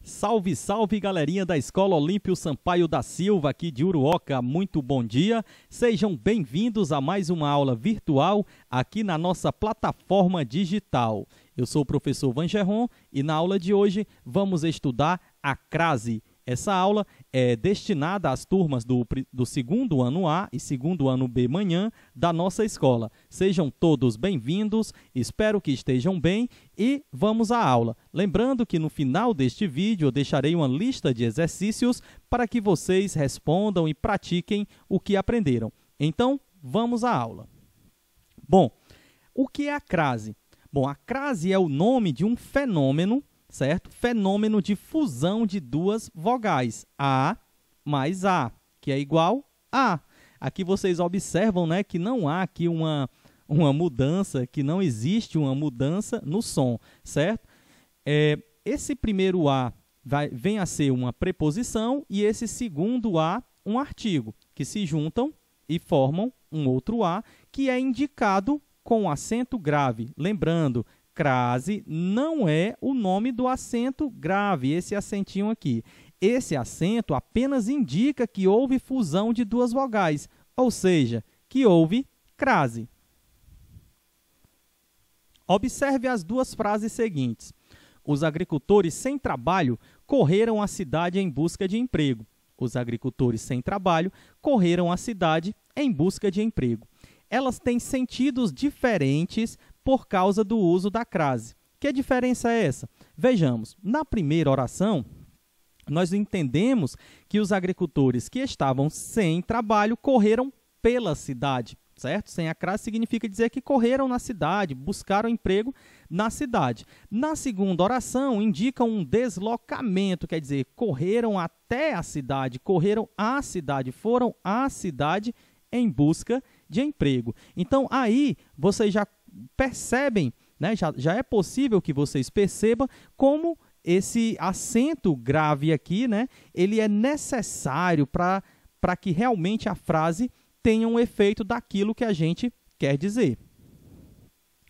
Salve, salve, galerinha da Escola Olímpio Sampaio da Silva, aqui de Uruoca. Muito bom dia. Sejam bem-vindos a mais uma aula virtual aqui na nossa plataforma digital. Eu sou o professor Vangeron e na aula de hoje vamos estudar a crase. Essa aula é destinada às turmas do segundo ano A e segundo ano B manhã da nossa escola. Sejam todos bem-vindos, espero que estejam bem e vamos à aula. Lembrando que no final deste vídeo eu deixarei uma lista de exercícios para que vocês respondam e pratiquem o que aprenderam. Então, vamos à aula. Bom, o que é a crase? Bom, a crase é o nome de um fenômeno, certo? Fenômeno de fusão de duas vogais, A mais A, que é igual a. Aqui vocês observam, né, que não há aqui uma mudança, que não existe uma mudança no som, certo? Esse primeiro A vem a ser uma preposição e esse segundo A um artigo, que se juntam e formam um outro A, que é indicado com acento grave. Lembrando, crase não é o nome do acento grave, esse acentinho aqui. Esse acento apenas indica que houve fusão de duas vogais, ou seja, que houve crase. Observe as duas frases seguintes. Os agricultores sem trabalho correram à cidade em busca de emprego. Os agricultores sem trabalho correram à cidade em busca de emprego. Elas têm sentidos diferentes por causa do uso da crase. Que diferença é essa? Vejamos, na primeira oração, nós entendemos que os agricultores que estavam sem trabalho correram pela cidade, certo? Sem a crase significa dizer que correram na cidade, buscaram emprego na cidade. Na segunda oração, indica um deslocamento, quer dizer, correram até a cidade, correram à cidade, foram à cidade em busca de emprego. Então, aí, vocês já percebem, né? Já é possível que vocês percebam como esse acento grave aqui, né? Ele é necessário para que realmente a frase tenha um efeito daquilo que a gente quer dizer.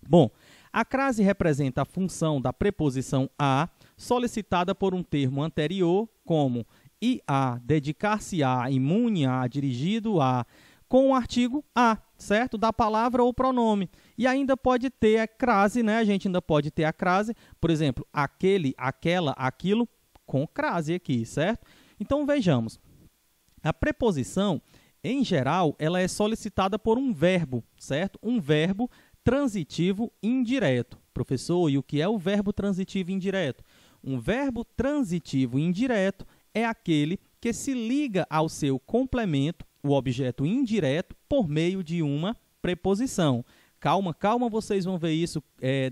Bom, a crase representa a função da preposição a, solicitada por um termo anterior, como ir a, dedicar-se-á, imune a, dirigido a, com o artigo a, certo? Da palavra ou pronome. E ainda pode ter a crase, né? A gente ainda pode ter a crase, por exemplo, aquele, aquela, aquilo, com crase aqui, certo? Então, vejamos. A preposição, em geral, ela é solicitada por um verbo, certo? Um verbo transitivo indireto. Professor, e o que é o verbo transitivo indireto? Um verbo transitivo indireto é aquele que se liga ao seu complemento, o objeto indireto, por meio de uma preposição. Calma, calma, vocês vão ver isso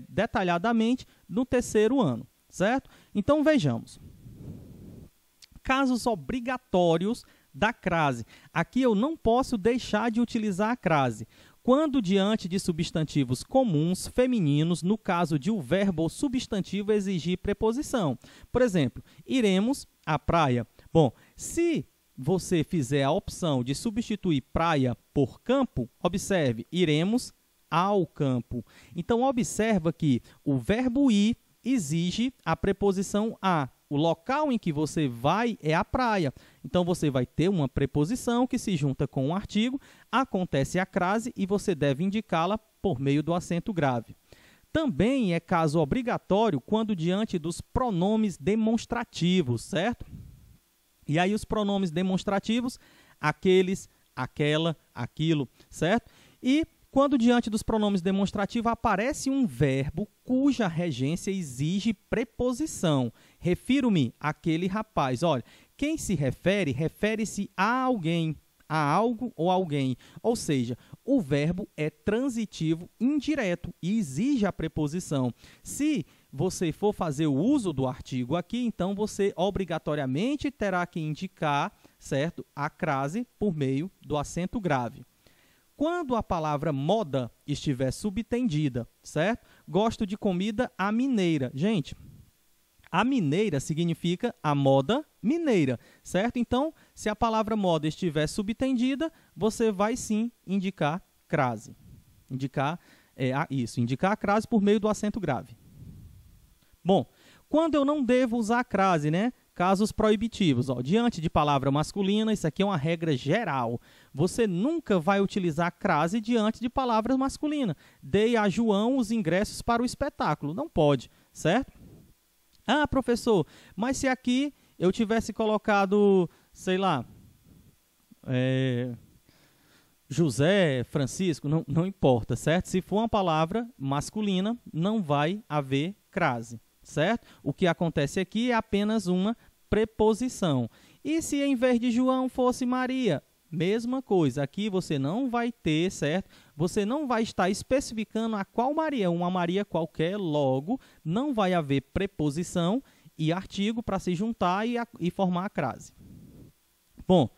detalhadamente no terceiro ano, certo? Então, vejamos. Casos obrigatórios da crase. Aqui eu não posso deixar de utilizar a crase. Quando diante de substantivos comuns femininos, no caso de o verbo ou substantivo exigir preposição. Por exemplo, iremos à praia. Bom, se você fizer a opção de substituir praia por campo, observe, iremos ao campo. Então, observa que o verbo ir exige a preposição a. O local em que você vai é a praia. Então, você vai ter uma preposição que se junta com um artigo, acontece a crase e você deve indicá-la por meio do acento grave. Também é caso obrigatório quando diante dos pronomes demonstrativos, certo? E aí os pronomes demonstrativos, aqueles, aquela, aquilo, certo? E quando diante dos pronomes demonstrativos aparece um verbo cuja regência exige preposição. Refiro-me àquele rapaz. Olha, quem se refere, refere-se a alguém, a algo ou alguém. Ou seja, o verbo é transitivo indireto e exige a preposição. Se você for fazer o uso do artigo aqui, então você obrigatoriamente terá que indicar, certo, a crase por meio do acento grave. Quando a palavra moda estiver subtendida, certo? Gosto de comida à mineira. Gente, a mineira significa a moda mineira, certo? Então, se a palavra moda estiver subtendida, você vai sim indicar crase. Indicar a crase por meio do acento grave. Bom, Quando eu não devo usar a crase, né? Casos proibitivos. Ó, diante de palavra masculina, isso aqui é uma regra geral. Você nunca vai utilizar a crase diante de palavra masculina. Dei a João os ingressos para o espetáculo. Não pode, certo? Ah, professor, mas se aqui eu tivesse colocado, sei lá, José, Francisco, não importa, certo? Se for uma palavra masculina, não vai haver crase, certo? O que acontece aqui é apenas uma preposição. E se em vez de João fosse Maria? Mesma coisa, aqui você não vai ter, certo? Você não vai estar especificando a qual Maria, uma Maria qualquer, logo não vai haver preposição e artigo para se juntar e formar a crase. Bom,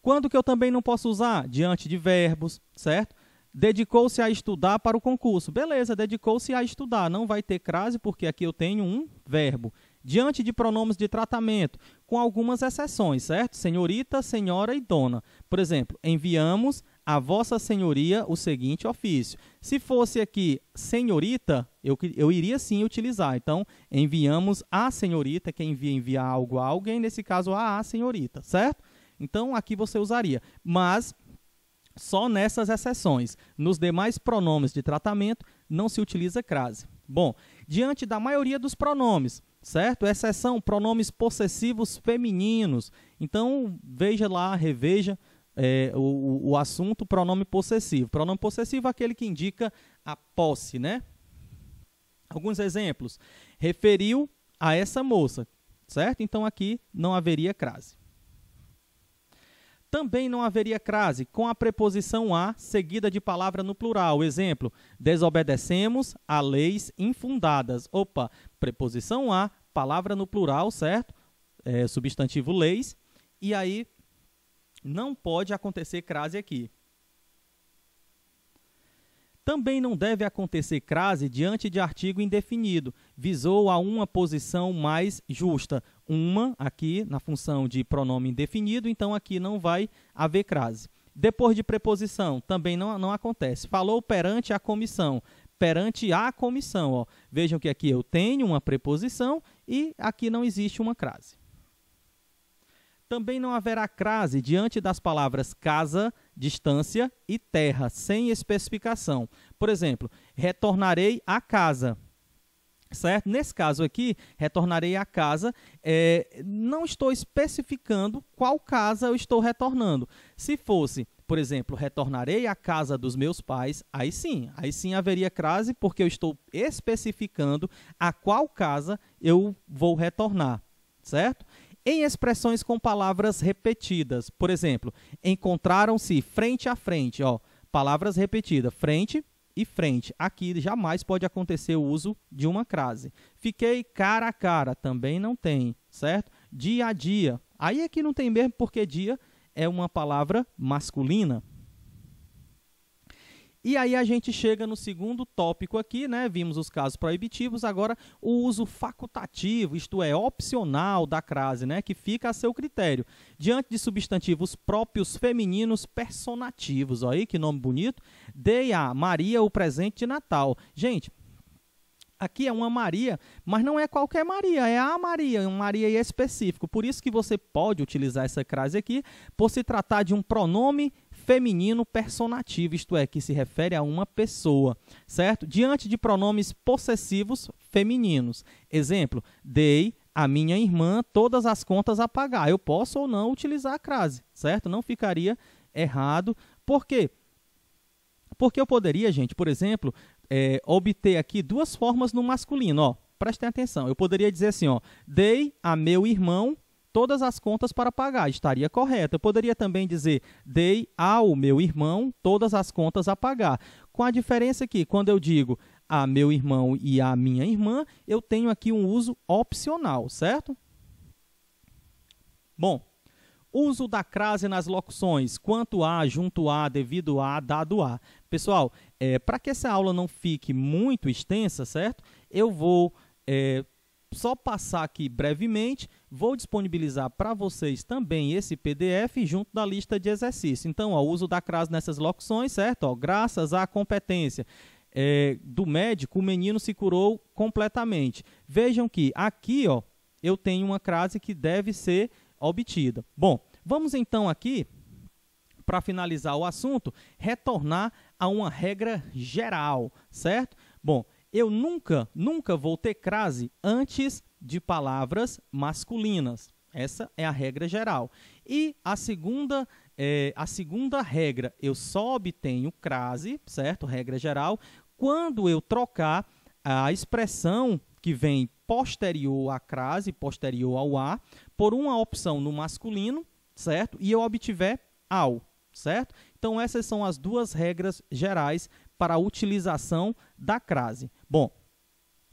quando que eu também não posso usar? Diante de verbos, certo? Dedicou-se a estudar para o concurso. Beleza, dedicou-se a estudar. Não vai ter crase porque aqui eu tenho um verbo. Diante de pronomes de tratamento, com algumas exceções, certo? Senhorita, senhora e dona. Por exemplo, enviamos a vossa senhoria o seguinte ofício. Se fosse aqui senhorita, eu iria sim utilizar. Então, enviamos a senhorita, quem envia algo a alguém, nesse caso a senhorita, certo? Então, aqui você usaria. Mas só nessas exceções. Nos demais pronomes de tratamento, não se utiliza crase. Bom, diante da maioria dos pronomes, certo? Exceção, pronomes possessivos femininos. Então, veja lá, reveja o assunto pronome possessivo. Pronome possessivo é aquele que indica a posse, né? Alguns exemplos. Referiu a essa moça, certo? Então, aqui não haveria crase. Também não haveria crase com a preposição a seguida de palavra no plural. Exemplo, desobedecemos a leis infundadas. Opa, preposição a, palavra no plural, certo? Substantivo leis. E aí, não pode acontecer crase aqui. Também não deve acontecer crase diante de artigo indefinido. Visou a uma posição mais justa. Uma, aqui, na função de pronome indefinido, então aqui não vai haver crase. Depois de preposição, também não acontece. Falou perante a comissão. Perante a comissão. Ó. Vejam que aqui eu tenho uma preposição e aqui não existe uma crase. Também não haverá crase diante das palavras casa, distância e terra, sem especificação. Por exemplo, retornarei à casa. Certo? Nesse caso aqui, retornarei à casa, não estou especificando qual casa eu estou retornando. Se fosse, por exemplo, retornarei à casa dos meus pais, aí sim haveria crase, porque eu estou especificando a qual casa eu vou retornar, certo? Em expressões com palavras repetidas, por exemplo, encontraram-se frente a frente, ó, palavras repetidas, frente e frente. Aqui jamais pode acontecer o uso de uma crase. Fiquei cara a cara, também não tem, certo? Dia a dia, aí aqui não tem mesmo porque dia é uma palavra masculina. E aí a gente chega no segundo tópico aqui, né? Vimos os casos proibitivos, agora o uso facultativo, isto é, opcional da crase, né? Que fica a seu critério. Diante de substantivos próprios femininos personativos, olha aí que nome bonito. Dei a Maria o presente de Natal. Gente, aqui é uma Maria, mas não é qualquer Maria, é a Maria, uma Maria específico. Por isso que você pode utilizar essa crase aqui, por se tratar de um pronome feminino personativo, isto é, que se refere a uma pessoa, certo? Diante de pronomes possessivos femininos. Exemplo, dei a minha irmã todas as contas a pagar. Eu posso ou não utilizar a crase, certo? Não ficaria errado. Por quê? Porque eu poderia, gente, por exemplo, obter aqui duas formas no masculino. Ó, prestem atenção. Eu poderia dizer assim, ó, dei a meu irmão todas as contas para pagar. Estaria correto. Eu poderia também dizer, dei ao meu irmão todas as contas a pagar. Com a diferença que, quando eu digo a meu irmão e a minha irmã, eu tenho aqui um uso opcional, certo? Bom, uso da crase nas locuções, quanto a, junto a, devido a, dado a. Pessoal, para que essa aula não fique muito extensa, certo? Eu vou só passar aqui brevemente, vou disponibilizar para vocês também esse PDF junto da lista de exercícios. Então, ó, o uso da crase nessas locuções, certo? Ó, graças à competência. do médico, o menino se curou completamente. Vejam que aqui, ó, eu tenho uma crase que deve ser obtida. Bom, vamos então aqui, para finalizar o assunto, retornar a uma regra geral, certo? Bom, eu nunca vou ter crase antes de palavras masculinas. Essa é a regra geral. E a segunda regra, eu só obtenho crase, certo? Regra geral, quando eu trocar a expressão que vem posterior à crase, posterior ao a, por uma opção no masculino, certo? E eu obtiver ao, certo? Então, essas são as duas regras gerais para a utilização da crase. Bom,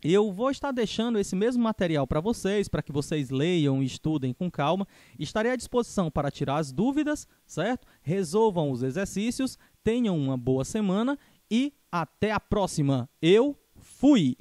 eu vou estar deixando esse mesmo material para vocês, para que vocês leiam e estudem com calma. Estarei à disposição para tirar as dúvidas, certo? Resolvam os exercícios, tenham uma boa semana e até a próxima. Eu fui!